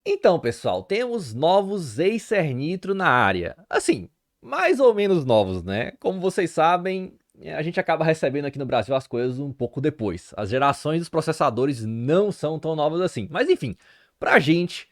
Então, pessoal, temos novos Acer Nitro na área. Assim, mais ou menos novos, né? Como vocês sabem, a gente acaba recebendo aqui no Brasil as coisas um pouco depois. As gerações dos processadores não são tão novas assim. Mas enfim, pra gente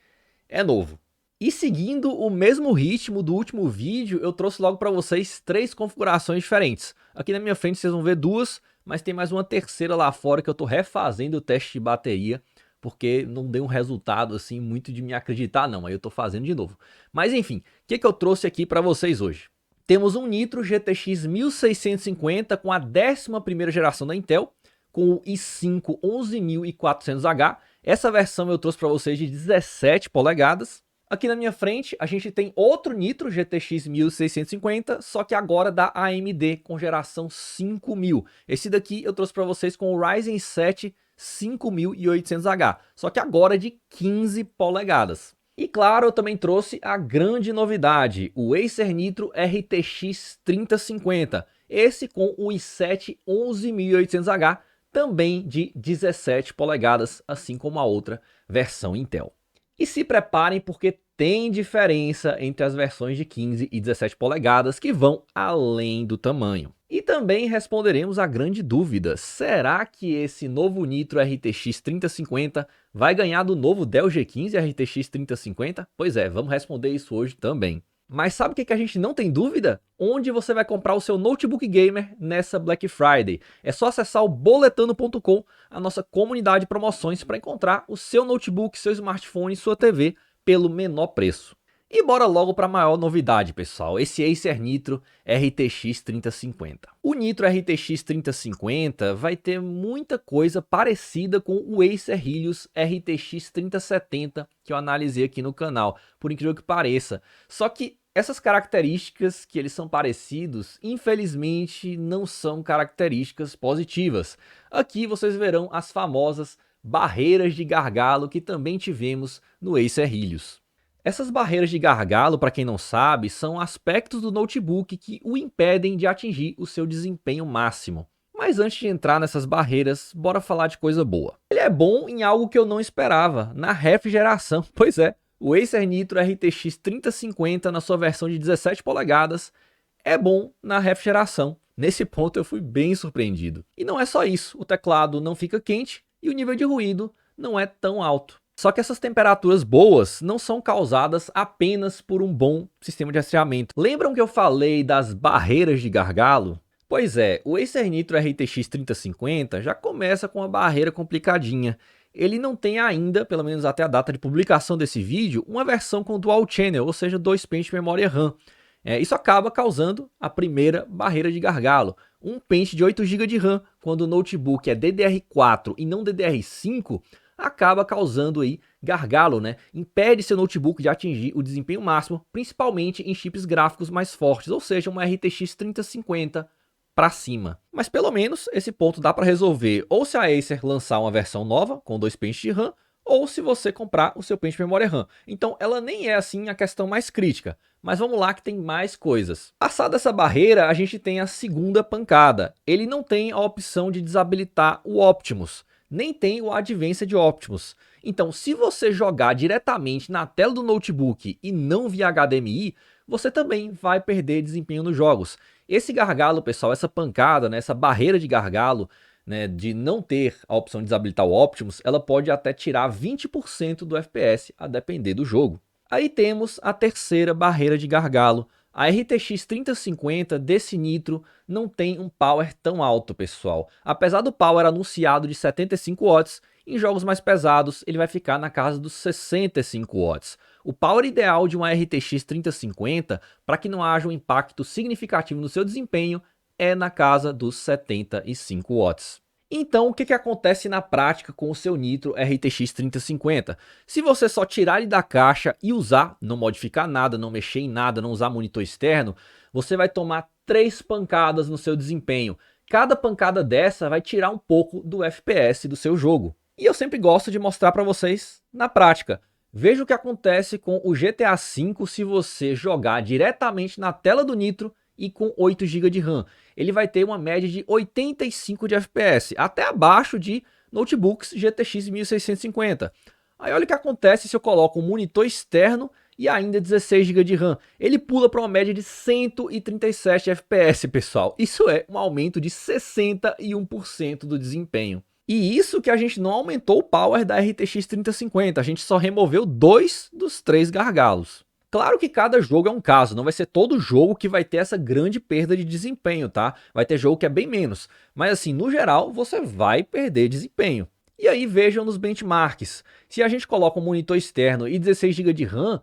é novo. E seguindo o mesmo ritmo do último vídeo, eu trouxe logo para vocês 3 configurações diferentes. Aqui na minha frente vocês vão ver 2, mas tem mais uma terceira lá fora que eu estou refazendo o teste de bateria, porque não deu um resultado assim muito de me acreditar não, aí eu estou fazendo de novo. Mas enfim, o que eu trouxe aqui para vocês hoje? Temos um Nitro GTX 1650 com a 11ª geração da Intel, com o i5 11400H. Essa versão eu trouxe para vocês de 17 polegadas. Aqui na minha frente a gente tem outro Nitro GTX 1650, só que agora da AMD com geração 5000. Esse daqui eu trouxe para vocês com o Ryzen 7 5800H, só que agora de 15 polegadas. E claro, eu também trouxe a grande novidade, o Acer Nitro RTX 3050, esse com o i7 11800H, também de 17 polegadas, assim como a outra versão Intel. E se preparem porque tem diferença entre as versões de 15 e 17 polegadas que vão além do tamanho. E também responderemos a grande dúvida, será que esse novo Nitro RTX 3050 vai ganhar do novo Dell G15 RTX 3050? Pois é, vamos responder isso hoje também. Mas sabe o que a gente não tem dúvida? Onde você vai comprar o seu notebook gamer nessa Black Friday. É só acessar o boletano.com, a nossa comunidade de promoções, para encontrar o seu notebook, seu smartphone, sua TV pelo menor preço. E bora logo para a maior novidade, pessoal, esse Acer Nitro RTX 3050. O Nitro RTX 3050 vai ter muita coisa parecida com o Acer Helios RTX 3070 que eu analisei aqui no canal, por incrível que pareça. Só que essas características que eles são parecidos, infelizmente não são características positivas. Aqui vocês verão as famosas barreiras de gargalo que também tivemos no Acer Helios. Essas barreiras de gargalo, para quem não sabe, são aspectos do notebook que o impedem de atingir o seu desempenho máximo. Mas antes de entrar nessas barreiras, bora falar de coisa boa. Ele é bom em algo que eu não esperava, na refrigeração. Pois é, o Acer Nitro RTX 3050 na sua versão de 17 polegadas é bom na refrigeração. Nesse ponto eu fui bem surpreendido. E não é só isso, o teclado não fica quente e o nível de ruído não é tão alto. Só que essas temperaturas boas não são causadas apenas por um bom sistema de resfriamento. Lembram que eu falei das barreiras de gargalo? Pois é, o Acer Nitro RTX 3050 já começa com uma barreira complicadinha. Ele não tem ainda, pelo menos até a data de publicação desse vídeo, uma versão com Dual Channel, ou seja, 2 pentes de memória RAM. Isso acaba causando a primeira barreira de gargalo. Um pente de 8 GB de RAM, quando o notebook é DDR4 e não DDR5, acaba causando aí gargalo, né? Impede seu notebook de atingir o desempenho máximo, principalmente em chips gráficos mais fortes, ou seja, uma RTX 3050 para cima. Mas pelo menos esse ponto dá para resolver ou se a Acer lançar uma versão nova com 2 pentes de RAM, ou se você comprar o seu pente de memória RAM. Então ela nem é assim a questão mais crítica. Mas vamos lá que tem mais coisas. Passada essa barreira, a gente tem a segunda pancada. Ele não tem a opção de desabilitar o Optimus, nem tem o Advanced Optimus. Então, se você jogar diretamente na tela do notebook e não via HDMI, você também vai perder desempenho nos jogos. Esse gargalo, pessoal, essa pancada, né, essa barreira de gargalo, né, de não ter a opção de desabilitar o Optimus, ela pode até tirar 20% do FPS, a depender do jogo. Aí temos a terceira barreira de gargalo. A RTX 3050 desse Nitro não tem um power tão alto, pessoal. Apesar do power anunciado de 75 watts, em jogos mais pesados ele vai ficar na casa dos 65 watts. O power ideal de uma RTX 3050, para que não haja um impacto significativo no seu desempenho, é na casa dos 75 watts. Então, o que acontece na prática com o seu Nitro RTX 3050? Se você só tirar ele da caixa e usar, não modificar nada, não mexer em nada, não usar monitor externo, você vai tomar 3 pancadas no seu desempenho. Cada pancada dessa vai tirar um pouco do FPS do seu jogo. E eu sempre gosto de mostrar para vocês na prática. Veja o que acontece com o GTA V se você jogar diretamente na tela do Nitro e com 8 GB de RAM. Ele vai ter uma média de 85 de FPS, até abaixo de notebooks GTX 1650. Aí olha o que acontece se eu coloco um monitor externo e ainda 16 GB de RAM. Ele pula para uma média de 137 FPS, pessoal. Isso é um aumento de 61% do desempenho. E isso que a gente não aumentou o power da RTX 3050, a gente só removeu 2 dos 3 gargalos. Claro que cada jogo é um caso, não vai ser todo jogo que vai ter essa grande perda de desempenho, tá? Vai ter jogo que é bem menos, mas assim, no geral, você vai perder desempenho. E aí vejam nos benchmarks, se a gente coloca um monitor externo e 16 GB de RAM,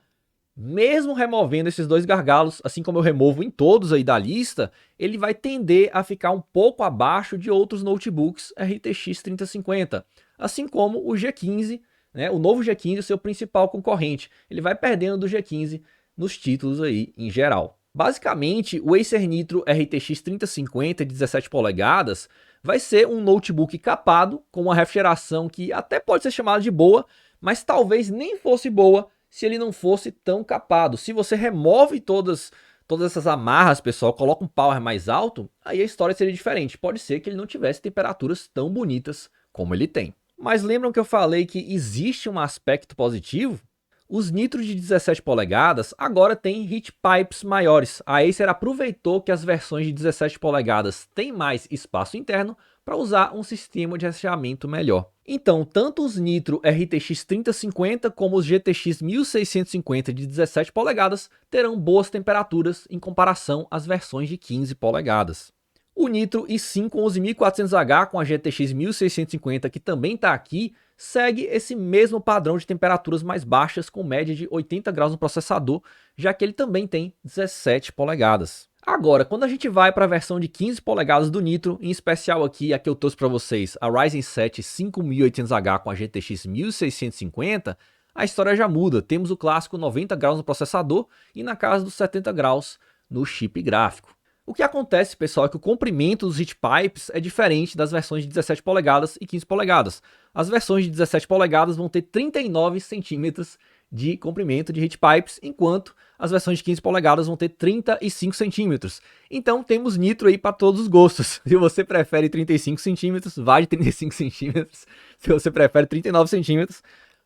mesmo removendo esses 2 gargalos, assim como eu removo em todos aí da lista, ele vai tender a ficar um pouco abaixo de outros notebooks RTX 3050, assim como o G15, né, o novo G15, o seu principal concorrente. Ele vai perdendo do G15 nos títulos aí em geral. Basicamente, o Acer Nitro RTX 3050 de 17 polegadas vai ser um notebook capado com uma refrigeração que até pode ser chamada de boa, mas talvez nem fosse boa se ele não fosse tão capado. Se você remove todas essas amarras, pessoal, coloca um power mais alto, aí a história seria diferente. Pode ser que ele não tivesse temperaturas tão bonitas como ele tem. Mas lembram que eu falei que existe um aspecto positivo? Os Nitro de 17 polegadas agora têm heat pipes maiores. A Acer aproveitou que as versões de 17 polegadas têm mais espaço interno para usar um sistema de resfriamento melhor. Então, tanto os Nitro RTX 3050 como os GTX 1650 de 17 polegadas terão boas temperaturas em comparação às versões de 15 polegadas. O Nitro i5 11400H com a GTX 1650, que também está aqui, segue esse mesmo padrão de temperaturas mais baixas, com média de 80 graus no processador, já que ele também tem 17 polegadas. Agora, quando a gente vai para a versão de 15 polegadas do Nitro, em especial aqui a que eu trouxe para vocês, a Ryzen 7 5800H com a GTX 1650, a história já muda. Temos o clássico 90 graus no processador e na casa dos 70 graus no chip gráfico. O que acontece, pessoal, é que o comprimento dos heat pipes é diferente das versões de 17 polegadas e 15 polegadas. As versões de 17 polegadas vão ter 39 centímetros de comprimento de heat pipes, enquanto as versões de 15 polegadas vão ter 35 centímetros. Então temos Nitro aí para todos os gostos. Se você prefere 35 centímetros, vá de 35 centímetros. Se você prefere 39 centímetros,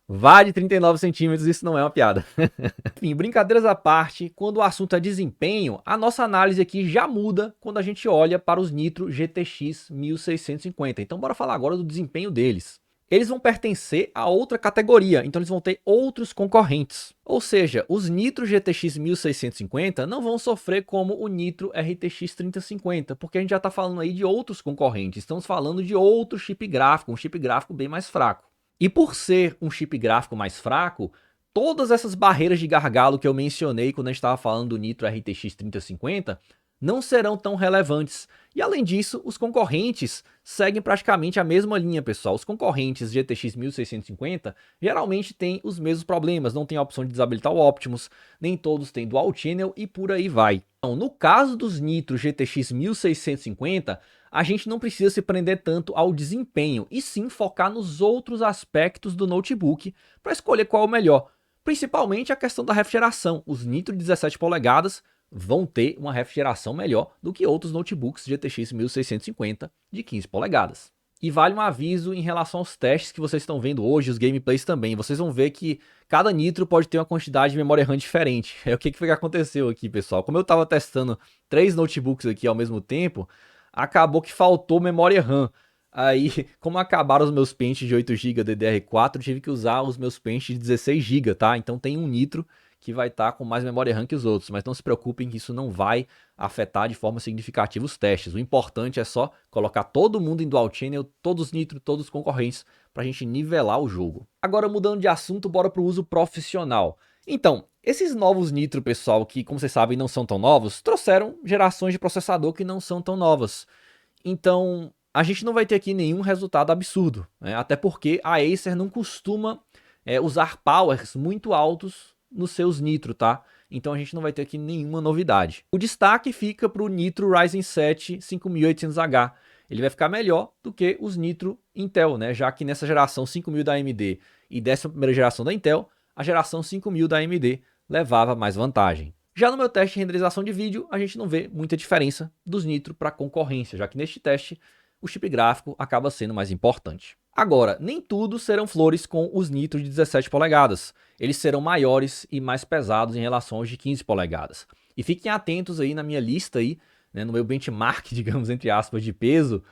vá de 39 centímetros, isso não é uma piada. Enfim, brincadeiras à parte, quando o assunto é desempenho, a nossa análise aqui já muda quando a gente olha para os Nitro GTX 1650. Então bora falar agora do desempenho deles. Eles vão pertencer a outra categoria, então eles vão ter outros concorrentes. Ou seja, os Nitro GTX 1650 não vão sofrer como o Nitro RTX 3050, porque a gente já está falando aí de outros concorrentes. Estamos falando de outro chip gráfico, um chip gráfico bem mais fraco. E por ser um chip gráfico mais fraco, todas essas barreiras de gargalo que eu mencionei quando a gente estava falando do Nitro RTX 3050 não serão tão relevantes. E além disso, os concorrentes seguem praticamente a mesma linha, pessoal. Os concorrentes GTX 1650 geralmente têm os mesmos problemas, não tem a opção de desabilitar o Optimus, nem todos têm Dual Channel e por aí vai. Então, no caso dos Nitro GTX 1650, a gente não precisa se prender tanto ao desempenho, e sim focar nos outros aspectos do notebook para escolher qual é o melhor. Principalmente a questão da refrigeração. Os Nitro de 17 polegadas vão ter uma refrigeração melhor do que outros notebooks GTX 1650 de 15 polegadas. E vale um aviso em relação aos testes que vocês estão vendo hoje, os gameplays também. Vocês vão ver que cada Nitro pode ter uma quantidade de memória RAM diferente. É o que foi que aconteceu aqui, pessoal. Como eu estava testando 3 notebooks aqui ao mesmo tempo, acabou que faltou memória RAM. Aí, como acabaram os meus pentes de 8 GB DDR4, eu tive que usar os meus pentes de 16 GB, tá? Então tem um Nitro que vai estar com mais memória RAM que os outros, mas não se preocupem que isso não vai afetar de forma significativa os testes. O importante é só colocar todo mundo em Dual Channel, todos os Nitro, todos os concorrentes, para a gente nivelar o jogo. Agora, mudando de assunto, bora para o uso profissional. Então, esses novos Nitro, pessoal, que como vocês sabem não são tão novos, trouxeram gerações de processador que não são tão novas. Então, a gente não vai ter aqui nenhum resultado absurdo, né? Até porque a Acer não costuma usar powers muito altos nos seus Nitro, tá? Então a gente não vai ter aqui nenhuma novidade. O destaque fica para o Nitro Ryzen 7 5800H. Ele vai ficar melhor do que os Nitro Intel, né? Já que nessa geração 5000 da AMD e 11ª geração da Intel, a geração 5000 da AMD levava mais vantagem. Já no meu teste de renderização de vídeo, a gente não vê muita diferença dos Nitro para concorrência, já que neste teste o chip gráfico acaba sendo mais importante. Agora, nem tudo serão flores com os Nitro de 17 polegadas. Eles serão maiores e mais pesados em relação aos de 15 polegadas. E fiquem atentos aí na minha lista aí, né, no meu benchmark, digamos, entre aspas, de peso,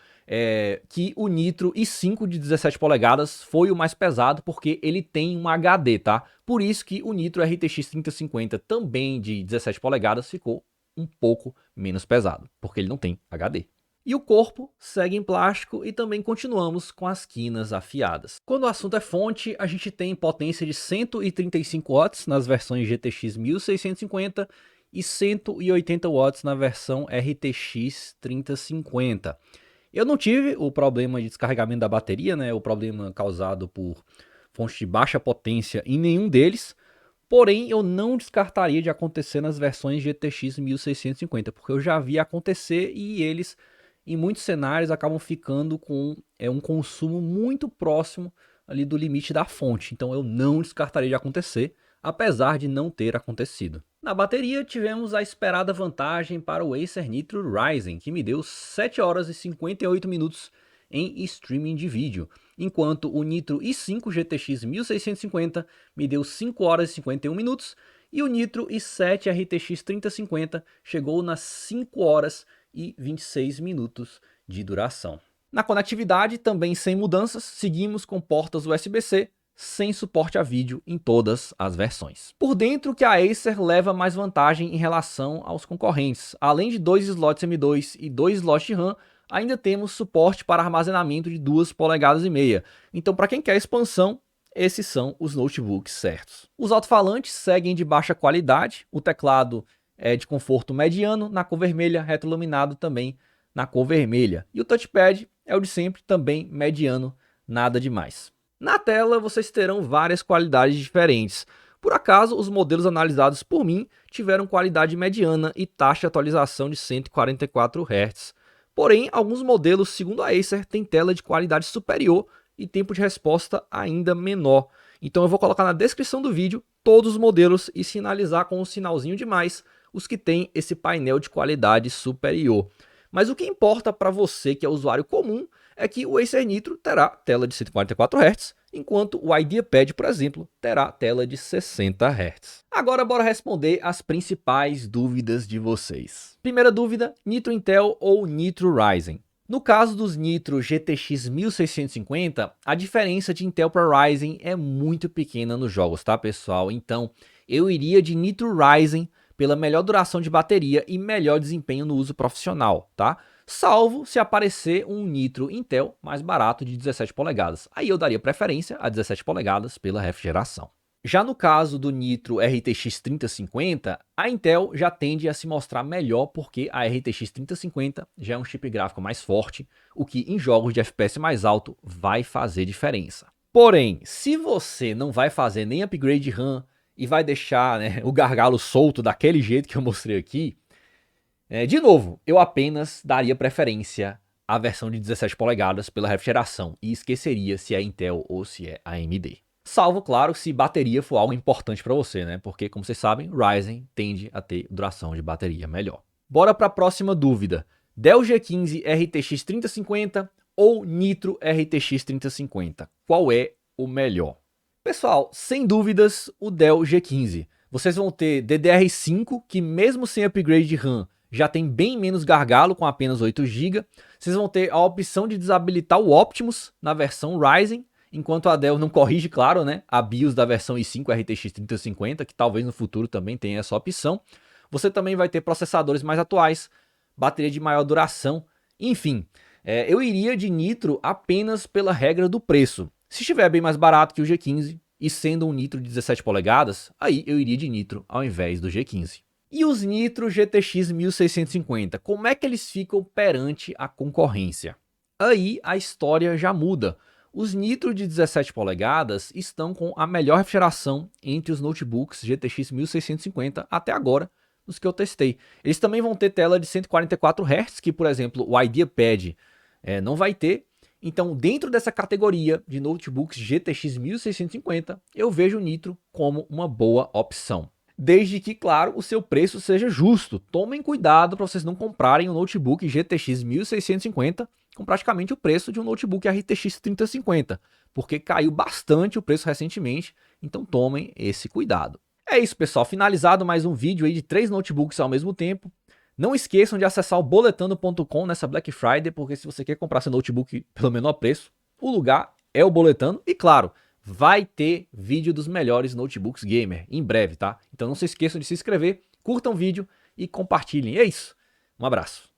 que o Nitro i5 de 17 polegadas foi o mais pesado porque ele tem um HD, tá? Por isso que o Nitro RTX 3050 também de 17 polegadas ficou um pouco menos pesado, porque ele não tem HD. E o corpo segue em plástico e também continuamos com as quinas afiadas. Quando o assunto é fonte, a gente tem potência de 135 watts nas versões GTX 1650 e 180 watts na versão RTX 3050. Eu não tive o problema de descarregamento da bateria, né, o problema causado por fonte de baixa potência em nenhum deles. Porém, eu não descartaria de acontecer nas versões GTX 1650, porque eu já vi acontecer e eles, em muitos cenários, acabam ficando com um consumo muito próximo ali do limite da fonte. Então eu não descartaria de acontecer, apesar de não ter acontecido. Na bateria, tivemos a esperada vantagem para o Acer Nitro Ryzen, que me deu 7 horas e 58 minutos em streaming de vídeo, enquanto o Nitro i5 GTX 1650 me deu 5 horas e 51 minutos e o Nitro i7 RTX 3050 chegou nas 5 horas e 26 minutos de duração. Na conectividade, também sem mudanças, seguimos com portas USB-C, sem suporte a vídeo em todas as versões. Por dentro, que a Acer leva mais vantagem em relação aos concorrentes. Além de 2 slots M2 e 2 slots de RAM, ainda temos suporte para armazenamento de 2,5 polegadas. Então, para quem quer expansão, esses são os notebooks certos. Os alto-falantes seguem de baixa qualidade, o teclado é de conforto mediano, na cor vermelha, retroiluminado também na cor vermelha. E o touchpad é o de sempre, também mediano, nada demais. Na tela, vocês terão várias qualidades diferentes. Por acaso, os modelos analisados por mim tiveram qualidade mediana e taxa de atualização de 144 Hz. Porém, alguns modelos, segundo a Acer, têm tela de qualidade superior e tempo de resposta ainda menor. Então eu vou colocar na descrição do vídeo todos os modelos e sinalizar com um sinalzinho de mais os que têm esse painel de qualidade superior. Mas o que importa para você que é usuário comum é que o Acer Nitro terá tela de 144 Hz, enquanto o IdeaPad, por exemplo, terá tela de 60 Hz. Agora bora responder as principais dúvidas de vocês. Primeira dúvida, Nitro Intel ou Nitro Ryzen? No caso dos Nitro GTX 1650, a diferença de Intel para Ryzen é muito pequena nos jogos, tá pessoal? Então eu iria de Nitro Ryzen pela melhor duração de bateria e melhor desempenho no uso profissional, tá? Salvo se aparecer um Nitro Intel mais barato de 17 polegadas. Aí eu daria preferência a 17 polegadas pela refrigeração. Já no caso do Nitro RTX 3050, a Intel já tende a se mostrar melhor porque a RTX 3050 já é um chip gráfico mais forte, o que em jogos de FPS mais alto vai fazer diferença. Porém, se você não vai fazer nem upgrade de RAM e vai deixar, né, o gargalo solto daquele jeito que eu mostrei aqui, de novo, eu apenas daria preferência à versão de 17 polegadas pela refrigeração e esqueceria se é Intel ou se é AMD. Salvo, claro, se bateria for algo importante para você, né? Porque, como vocês sabem, Ryzen tende a ter duração de bateria melhor. Bora para a próxima dúvida. Dell G15 RTX 3050 ou Nitro RTX 3050? Qual é o melhor? Pessoal, sem dúvidas, o Dell G15. Vocês vão ter DDR5, que mesmo sem upgrade de RAM, já tem bem menos gargalo com apenas 8 GB. Vocês vão ter a opção de desabilitar o Optimus na versão Ryzen, enquanto a Dell não corrige, claro, né, a BIOS da versão i5 RTX 3050, que talvez no futuro também tenha essa opção. Você também vai ter processadores mais atuais, bateria de maior duração, enfim. Eu iria de Nitro apenas pela regra do preço. Se estiver bem mais barato que o G15 e sendo um Nitro de 17 polegadas, aí eu iria de Nitro ao invés do G15. E os Nitro GTX 1650, como é que eles ficam perante a concorrência? Aí a história já muda. Os Nitro de 17 polegadas estão com a melhor refrigeração entre os notebooks GTX 1650 até agora, nos que eu testei. Eles também vão ter tela de 144 Hz, que por exemplo o IdeaPad não vai ter. Então dentro dessa categoria de notebooks GTX 1650, eu vejo o Nitro como uma boa opção. Desde que, claro, o seu preço seja justo. Tomem cuidado para vocês não comprarem um notebook GTX 1650 com praticamente o preço de um notebook RTX 3050, porque caiu bastante o preço recentemente, então tomem esse cuidado. É isso, pessoal, finalizado mais um vídeo aí de 3 notebooks ao mesmo tempo. Não esqueçam de acessar o boletando.com nessa Black Friday, porque se você quer comprar seu notebook pelo menor preço, o lugar é o Boletando. E claro, vai ter vídeo dos melhores notebooks gamer em breve, tá? Então não se esqueçam de se inscrever, curtam o vídeo e compartilhem. É isso. Um abraço.